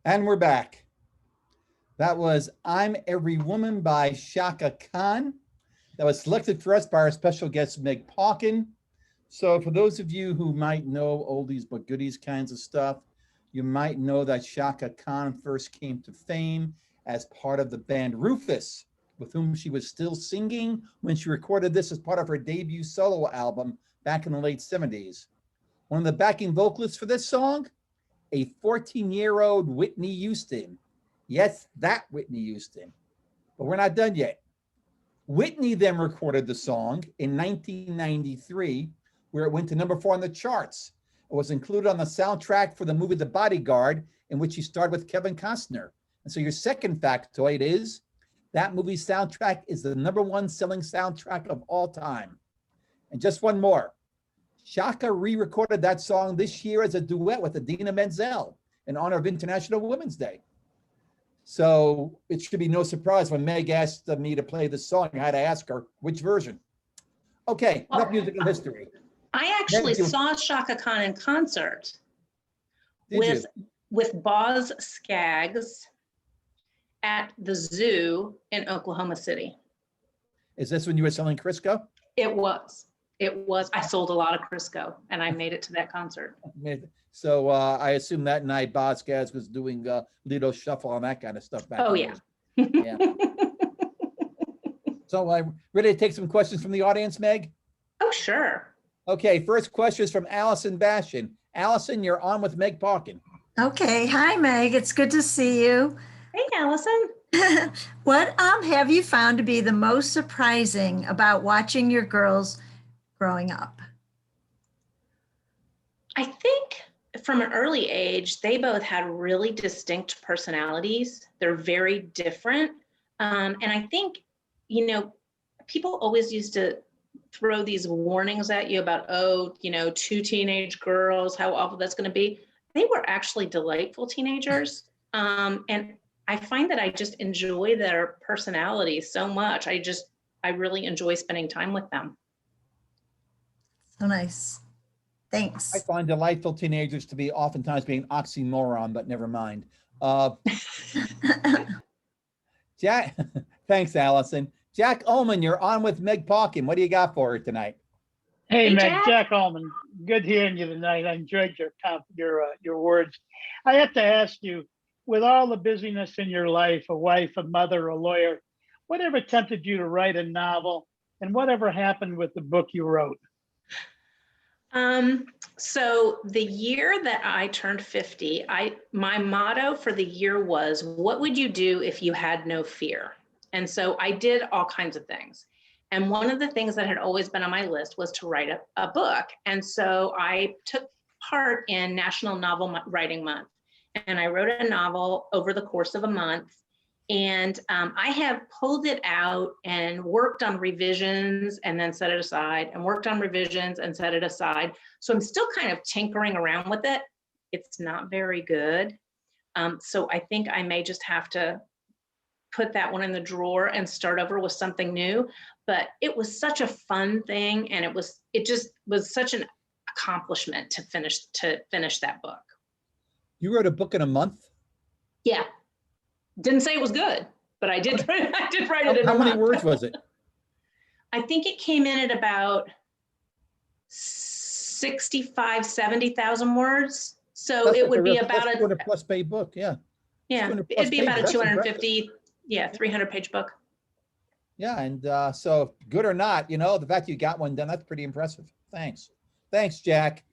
And we're back. That was I'm Every Woman by Shaka Khan. That was selected for us by our special guest, Meg Pauken. So for those of you who might know oldies but goodies kinds of stuff, you might know that Shaka Khan first came to fame as part of the band Rufus, with whom she was still singing when she recorded this as part of her debut solo album back in the late 70s. One of the backing vocalists for this song, a 14-year-old Whitney Houston. Yes, that Whitney Houston. But we're not done yet. Whitney then recorded the song in 1993, where it went to #4 on the charts, It was included on the soundtrack for the movie The Bodyguard, in which he starred with Kevin Costner. And so your second factoid is that movie's soundtrack is the #1 selling soundtrack of all time. And just one more. Shaka re-recorded that song this year as a duet with Idina Menzel in honor of International Women's Day. So it should be no surprise when Meg asked me to play the song, I had to ask her which version. Okay, enough musical history. I actually saw Shaka Khan in concert with Boz Scaggs at the zoo in Oklahoma City. Is this when you were selling Crisco? It was. I sold a lot of Crisco and I made it to that concert. So I assume that night Boz Scaggs was doing Lido Shuffle and that kind of stuff back. Oh, yeah. Yeah. So I'm ready to take some questions from the audience, Meg? Oh, sure. Okay, first question is from Allison Bastion. Allison, you're on with Meg Pauken. Okay, hi Meg, it's good to see you. Hey, Allison. What have you found to be the most surprising about watching your girls growing up? I think from an early age, they both had really distinct personalities. They're very different. And I think, people always used to throw these warnings at you about, two teenage girls, how awful that's going to be. They were actually delightful teenagers. And I find that I just enjoy their personality so much. I really enjoy spending time with them. So nice. Thanks. I find delightful teenagers to be oftentimes being oxymoron, but never mind. Jack, thanks, Allison. Jack Ullman, you're on with Meg Pauken. What do you got for her tonight? Hey, Meg, Jack Ullman. Good hearing you tonight. I enjoyed your words. I have to ask you, with all the busyness in your life, a wife, a mother, a lawyer, whatever tempted you to write a novel, and whatever happened with the book you wrote? So the year that I turned 50, my motto for the year was, what would you do if you had no fear? And so I did all kinds of things. And one of the things that had always been on my list was to write a book. And so I took part in National Novel Writing Month. And I wrote a novel over the course of a month. And I have pulled it out and worked on revisions and then set it aside, and worked on revisions and set it aside. So I'm still kind of tinkering around with it. It's not very good. So I think I may just have to put that one in the drawer and start over with something new. But it was such a fun thing, and it just was such an accomplishment to finish that book. You wrote a book in a month? Yeah. Didn't say it was good, but I did write it in a month. How many words was it? I think it came in at about 65, 70,000 words. So That's it would be about a 200+ page book, yeah. Yeah, it'd be about a 250, 300-page book. Yeah, and so good or not, the fact you got one done, that's pretty impressive. Thanks. Thanks, Jack.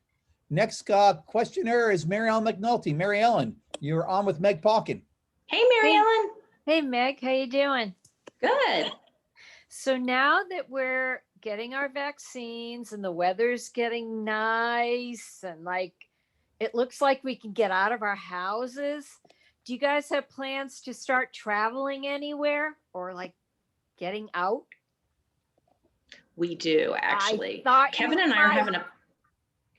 Next questioner is Mary Ellen McNulty. Mary Ellen, you're on with Meg Pauken. Hey, Mary Ellen. Hey, Meg, how you doing? Good. So now that we're getting our vaccines and the weather's getting nice and it looks like we can get out of our houses, do you guys have plans to start traveling anywhere or getting out? We do, actually. Kevin and I are having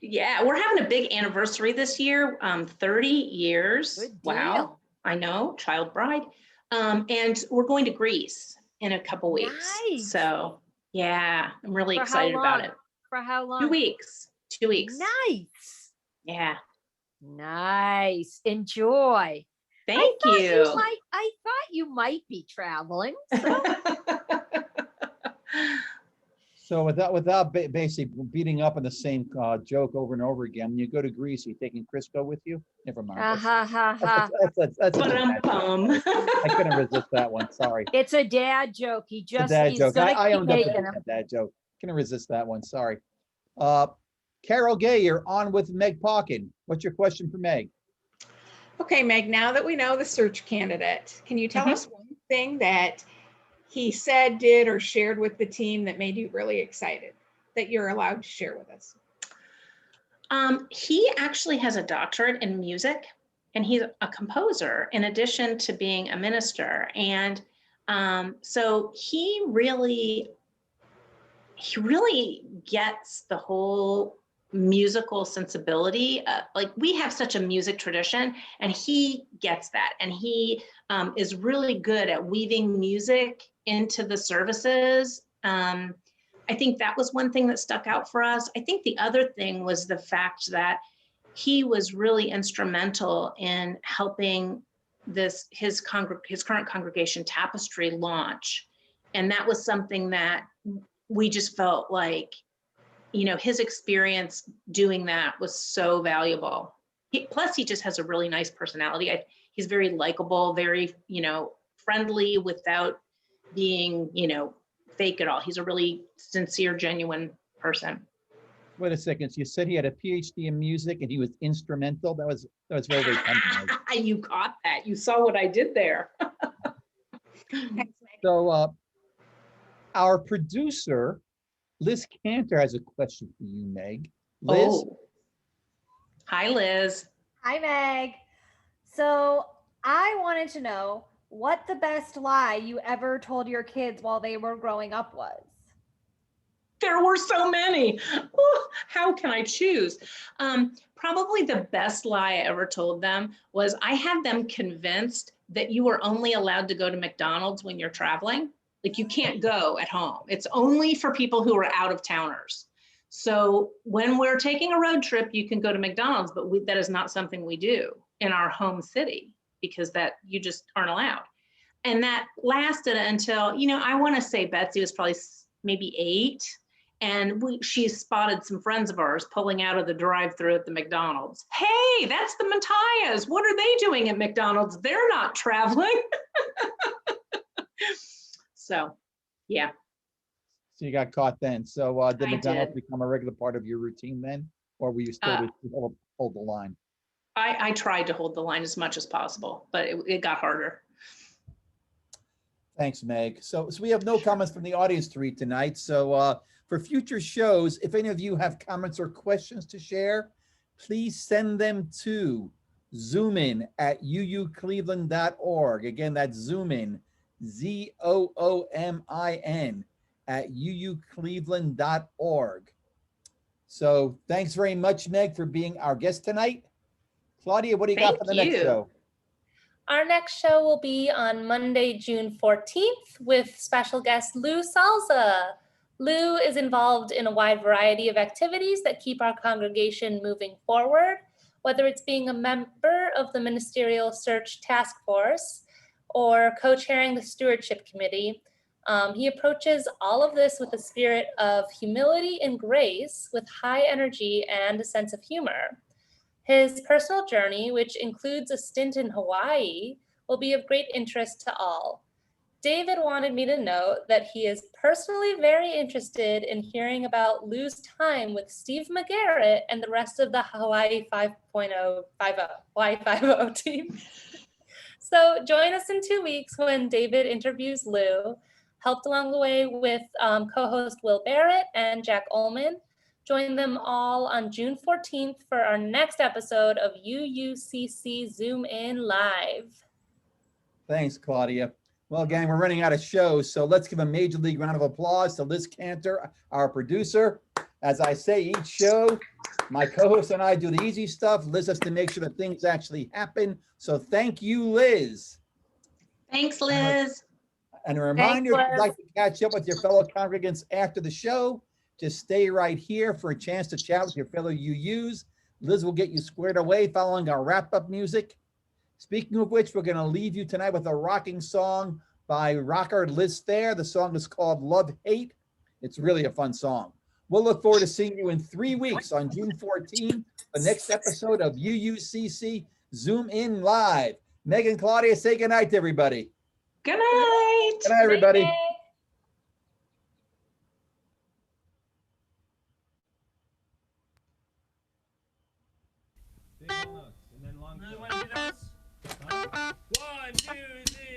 we're having a big anniversary this year, 30 years. Good deal. Wow. I know, child bride. And we're going to Greece in a couple weeks. Nice. So yeah, I'm really excited about it. For how long? 2 weeks. 2 weeks. Nice. Yeah. Nice. Enjoy. Thank you. I thought you might be traveling. So without basically beating up on the same joke over and over again, when you go to Greece, are you taking Crisco with you? Never mind. That's I couldn't resist that one. Sorry. It's a dad joke. He's I owned up to him. that dad joke. Couldn't resist that one. Sorry. Carol Gay, you're on with Meg Pauken. What's your question for Meg? Okay, Meg, now that we know the search candidate, can you tell us one thing that he said, did, or shared with the team that made you really excited that you're allowed to share with us? He actually has a doctorate in music, and he's a composer in addition to being a minister. And so he really gets the whole musical sensibility. Like, we have such a music tradition, and he gets that. And he is really good at weaving music into the services. I think that was one thing that stuck out for us. I think the other thing was the fact that he was really instrumental in helping his current congregation Tapestry launch. And that was something that we just felt like, his experience doing that was so valuable. Plus, he just has a really nice personality. He's very likable, very, friendly without being, fake at all. He's a really sincere, genuine person. Wait a second. So you said he had a PhD in music and he was instrumental. That was very, very funny. You caught that. You saw what I did there. So our producer, Liz Cantor, has a question for you, Meg. Liz? Oh. Hi, Liz. Hi, Meg. So I wanted to know what the best lie you ever told your kids while they were growing up was. There were so many. Ooh, how can I choose? Probably the best lie I ever told them was I had them convinced that you were only allowed to go to McDonald's when you're traveling. Like, you can't go at home. It's only for people who are out of towners. So when we're taking a road trip, you can go to McDonald's, but that is not something we do in our home city, because that you just aren't allowed. And that lasted until, I want to say Betsy was probably maybe 8. And she spotted some friends of ours pulling out of the drive-thru at the McDonald's. Hey, that's the Matthias. What are they doing at McDonald's? They're not traveling. So, yeah. So you got caught then. So did McDonald's become a regular part of your routine then? Or were you still to hold the line? I tried to hold the line as much as possible, but it got harder. Thanks, Meg. So we have no comments from the audience to read tonight. So for future shows, if any of you have comments or questions to share, please send them to Zoom-In at uucleveland.org. Again, that's Zoom-In, ZOOMIN at uucleveland.org. So thanks very much, Meg, for being our guest tonight. Claudia, what do you got for the next show? Our next show will be on Monday, June 14th with special guest Lou Salza. Lou is involved in a wide variety of activities that keep our congregation moving forward, whether it's being a member of the Ministerial Search Task Force or co-chairing the Stewardship Committee. He approaches all of this with a spirit of humility and grace, with high energy and a sense of humor. His personal journey, which includes a stint in Hawaii, will be of great interest to all. David wanted me to note that he is personally very interested in hearing about Lou's time with Steve McGarrett and the rest of the Hawaii 5.0 team. So join us in 2 weeks when David interviews Lou, helped along the way with co-host Will Barrett and Jack Ullman. Join them all on June 14th for our next episode of UUCC Zoom-In Live. Thanks, Claudia. Well, gang, we're running out of shows, so let's give a major league round of applause to Liz Cantor, our producer. As I say each show, my co-host and I do the easy stuff. Liz has to make sure that things actually happen. So thank you, Liz. Thanks, Liz. And a reminder, if you'd like to catch up with your fellow congregants after the show, just stay right here for a chance to chat with your fellow UUs. Liz will get you squared away following our wrap-up music. Speaking of which, we're going to leave you tonight with a rocking song by rocker Liz Thayer. The song is called Love Hate. It's really a fun song. We'll look forward to seeing you in 3 weeks on June 14th, the next episode of UUCC Zoom-In Live. Meg and Claudia, say goodnight to everybody. Good night. Good night, everybody. Big notes, and then long. Really want to do those? 1, 2, 3.